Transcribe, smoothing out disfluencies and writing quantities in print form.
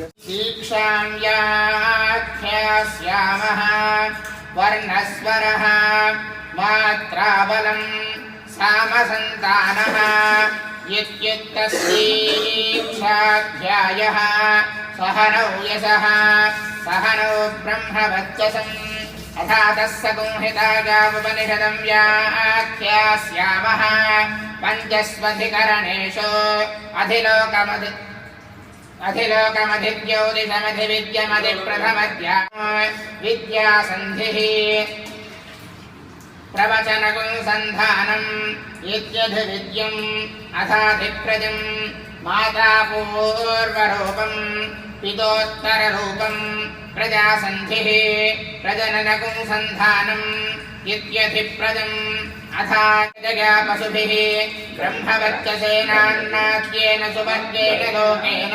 दीक्षां व्याख्यास्यामः वर्णस्वरः मात्राबलं सामसन्तानः इत्युक्तस्यैक्षाध्यायः सहनौ यशः सहनौ ब्रह्मवर्चसम् अथा तस्संहितायामुपनिषदं व्याख्यास्यामः पञ्चस्वधिकरणेषु अधिलोकमधिज्योतिषमधिविद्यमधिप्रथमध्याय विद्यासन्धिः प्रवचनगुंसन्धानम् इत्यधिविद्यम् अथाधिप्रजम् मातापूर्वरूपम् पितोत्तररूपम् प्रजासन्धिः प्रजननगुंसन्धानम् इत्यधिप्रजम् अथा जगापशुभिः ब्रह्मवर्चसेनान्नाद्येन सुवर्गेण लोकेन